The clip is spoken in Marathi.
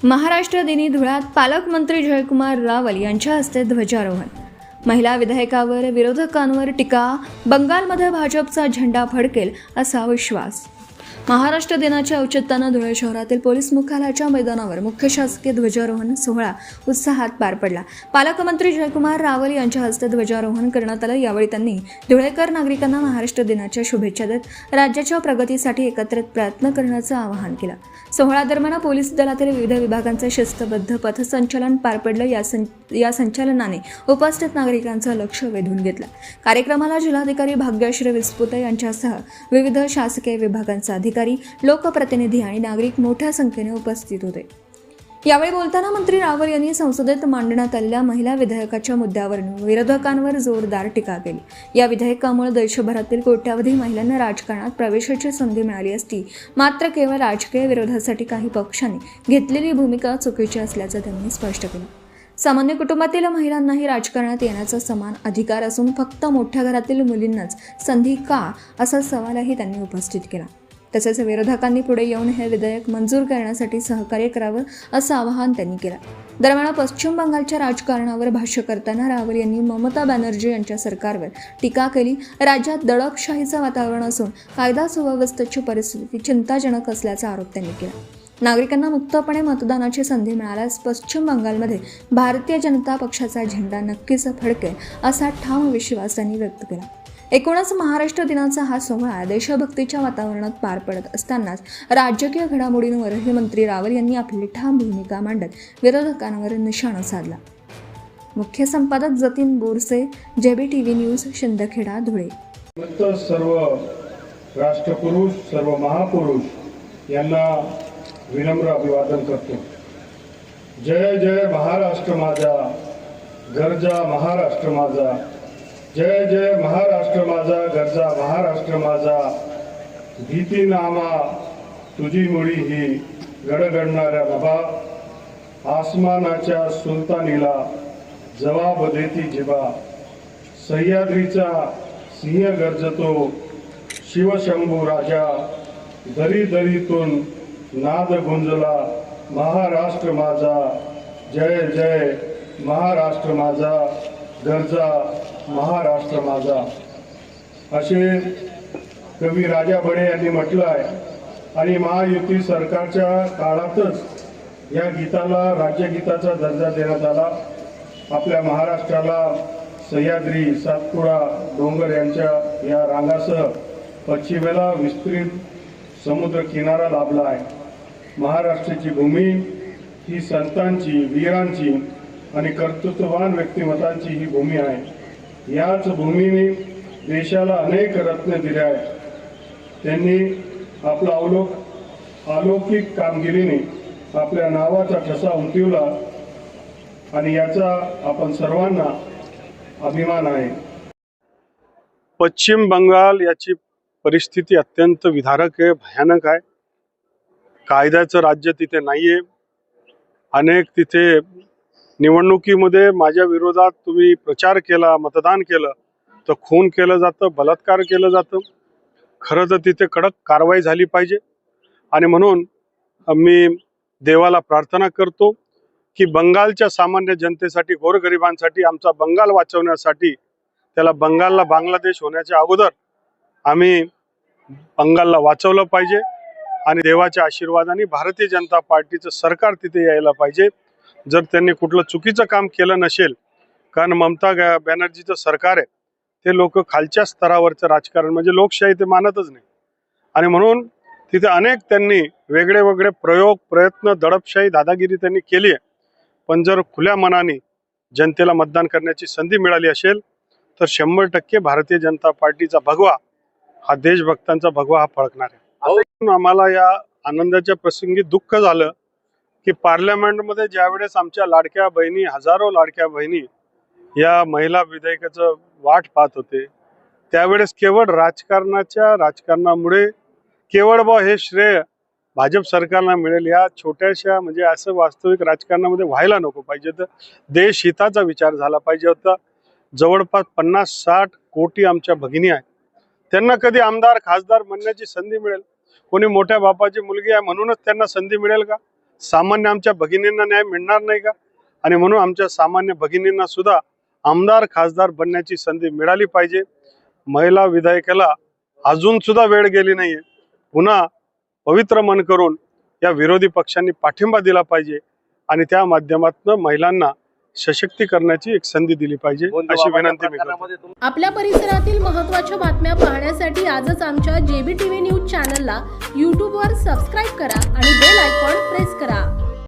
महाराष्ट्र दिनी धुळ्यात पालकमंत्री जयकुमार रावल यांच्या हस्ते ध्वजारोहण. महिला विधायकावर विरोधकांवर टीका. बंगालमध्ये भाजपचा झेंडा फडकेल असा विश्वास. महाराष्ट्र दिनाच्या औचित्यानं धुळे शहरातील पोलीस मुख्यालयाच्या मैदानावर मुख्य शासकीय ध्वजारोहण सोहळा उत्साहात पार पडला. पालकमंत्री जयकुमार रावल यांच्या हस्ते ध्वजारोहण करण्यात आलं. यावेळी त्यांनी धुळेकर नागरिकांना महाराष्ट्र दिनाच्या शुभेच्छा देत राज्याच्या प्रगतीसाठी एकत्रित प्रयत्न करण्याचं आवाहन केलं. सोहळ्यादरम्यान पोलीस दलातील विविध विभागांचे शिस्तबद्ध पथसंचलन पार पडलं. या संचलनाने उपस्थित नागरिकांचं लक्ष वेधून घेतलं. कार्यक्रमाला जिल्हाधिकारी भाग्यश्री विस्पुते यांच्यासह विविध शासकीय विभागांचा अधिकारी, लोकप्रतिनिधी आणि नागरिक मोठ्या संख्येने उपस्थित होते. यावेळी बोलताना मंत्री रावल यांनी संसदेत मांडण्यात आलेल्या महिला विधेयकाच्या मुद्द्यावर विरोधकांवर जोरदार टीका केली. या विधेयकामुळे देशभरातील कोट्यावधी महिलांना राजकारणात प्रवेशाची संधी मिळाली असती, मात्र केवळ राजकीय विरोधासाठी काही पक्षांनी घेतलेली भूमिका चुकीची असल्याचं त्यांनी स्पष्ट केलं. सामान्य कुटुंबातील महिलांनाही राजकारणात येण्याचा समान अधिकार असून फक्त मोठ्या घरातील मुलींनाच संधी का, असा सवालही त्यांनी उपस्थित केला. तसेच विरोधकांनी पुढे येऊन हे विधेयक मंजूर करण्यासाठी सहकार्य करावं असं आवाहन त्यांनी केलं. दरम्यान पश्चिम बंगालच्या राजकारणावर भाष्य करताना रावल यांनी ममता बॅनर्जी यांच्या सरकारवर टीका केली. राज्यात दडपशाहीचं वातावरण असून कायदा सुव्यवस्थेची परिस्थिती चिंताजनक असल्याचा आरोप त्यांनी केला. नागरिकांना मुक्तपणे मतदानाची संधी मिळाल्यास पश्चिम बंगालमध्ये भारतीय जनता पक्षाचा झेंडा नक्कीच फडकेल असा ठाम विश्वास त्यांनी व्यक्त केला. एकूणच महाराष्ट्र दिनाचा हा सोहळा देशभक्तीच्या वातावरणात पार पडत असतानाच राजकीय घडामोडींवरही मंत्री रावल यांनी आपली ठाम भूमिका मांडत विरोधकांवर निशाणा साधला. मुख्य संपादक जतीन बोरसे, JBTV न्यूज, शिंदखेडा, धुळे. सर्व राष्ट्रपुरुष, सर्व महापुरुष यांना विनम्र अभिवादन करतो. जय जय महाराष्ट्र माझा, गरजा महाराष्ट्र माझा. जय जय महाराष्ट्र माझा, गरजा महाराष्ट्र माझा. भीती नामा तुझी मुळी ही गडगडणाऱ्या नभा. आसमानाच्या सुलतानीला जवाब देती जिबा. सह्याद्रीचा सिंह गर्जतो शिवशंभू राजा. दरी दरीतून नाद गुंजला महाराष्ट्र माझा. जय जय महाराष्ट्र माझा, गरजा महाराष्ट्र माझा. असे कवी राजा बडे यांनी म्हटलं आहे. आणि महायुती सरकारच्या काळातच या गीताला राज्यगीताचा दर्जा देण्यात आला. आपल्या महाराष्ट्राला सह्याद्री, सातपुडा, डोंगर यांच्या या रांगासह पश्चिमेला विस्तृत समुद्र किनारा लाभला आहे. महाराष्ट्राची भूमी ही संतांची, वीरांची आणि कर्तृत्ववान व्यक्तिमत्वांची ही भूमी आहे. याच भूमीने देशाला अनेक रत्न दिले आहेत. त्यांनी आपला अलौकिक कामगिरीने आपल्या नावाचा ठसा उमटवला आणि याचा आपण सर्वांना अभिमान आहे. पश्चिम बंगाल याची परिस्थिती अत्यंत विदारक आहे, भयानक आहे. कायद्याचं राज्य तिथे नाहीये. अनेक तिथे निवडणुकीमध्ये माझ्या विरोधात तुम्ही प्रचार केला, मतदान केलं तर खून केलं जातं, बलात्कार केलं जातं. खरं तर तिथे कडक कारवाई झाली पाहिजे. आणि म्हणून मी देवाला प्रार्थना करतो की बंगालच्या सामान्य जनतेसाठी, गोरगरिबांसाठी, आमचा बंगाल वाचवण्यासाठी, त्याला बंगालला बांगलादेश होण्याच्या अगोदर आम्ही बंगालला वाचवलं पाहिजे. आणि देवाच्या आशीर्वादाने भारतीय जनता पार्टीचं सरकार तिथे यायला पाहिजे. जर त्यांनी कुठलं चुकीचं काम केलं नसेल, कारण ममता बॅनर्जीचं सरकार आहे, ते लोक खालच्या स्तरावरचं राजकारण म्हणजे लोकशाही ते मानतच नाही. आणि म्हणून तिथे अनेक त्यांनी वेगळे वेगळे प्रयोग, प्रयत्न, दडपशाही, दादागिरी त्यांनी केली आहे. पण जर खुल्या मनाने जनतेला मतदान करण्याची संधी मिळाली असेल तर 100% भारतीय जनता पार्टीचा भगवा, हा देशभक्तांचा भगवा, हा फळकणार आहे. आम्हाला या आनंदाच्या प्रसंगी दुःख झालं की पार्लमेंटमध्ये ज्यावेळेस आमच्या लाडक्या बहिणी, हजारो लाडक्या बहिणी या महिला विधेयकाचं वाट पाहत होते, त्यावेळेस केवळ राजकारणामुळे केवळ हे श्रेय भाजप सरकारला मिळेल, या छोट्याशा म्हणजे असं वास्तविक राजकारणामध्ये व्हायला नको पाहिजे. तर देशहिताचा विचार झाला पाहिजे होता. जवळपास 50-60 कोटी आमच्या भगिनी आहेत. त्यांना कधी आमदार, खासदार म्हणण्याची संधी मिळेल? कोणी मोठ्या बापाची मुलगी आहे म्हणूनच त्यांना संधी मिळेल का? सामान्य आमच्या भगिनींना न्याय मिळणार नाही का? आणि म्हणून आमच्या सामान्य भगिनींना सुद्धा आमदार खासदार बनण्याची संधी मिळाली पाहिजे. महिला विधायकाला अजून सुद्धा वेळ गेली नाहीये. पुन्हा पवित्र मन करून या विरोधी पक्षांनी पाठिंबा दिला पाहिजे आणि त्या माध्यमातून महिलांना सशक्तीकरणाची एक संधी दिली पाहिजे अशी विनंती मी करतो. आपल्या परिसरातील महत्त्वाच्या बातम्या पाहण्यासाठी आजच आमच्या JBTV न्यूज चॅनलला YouTube वर सबस्क्राईब करा आणि बेल आयकॉन प्रेस करा.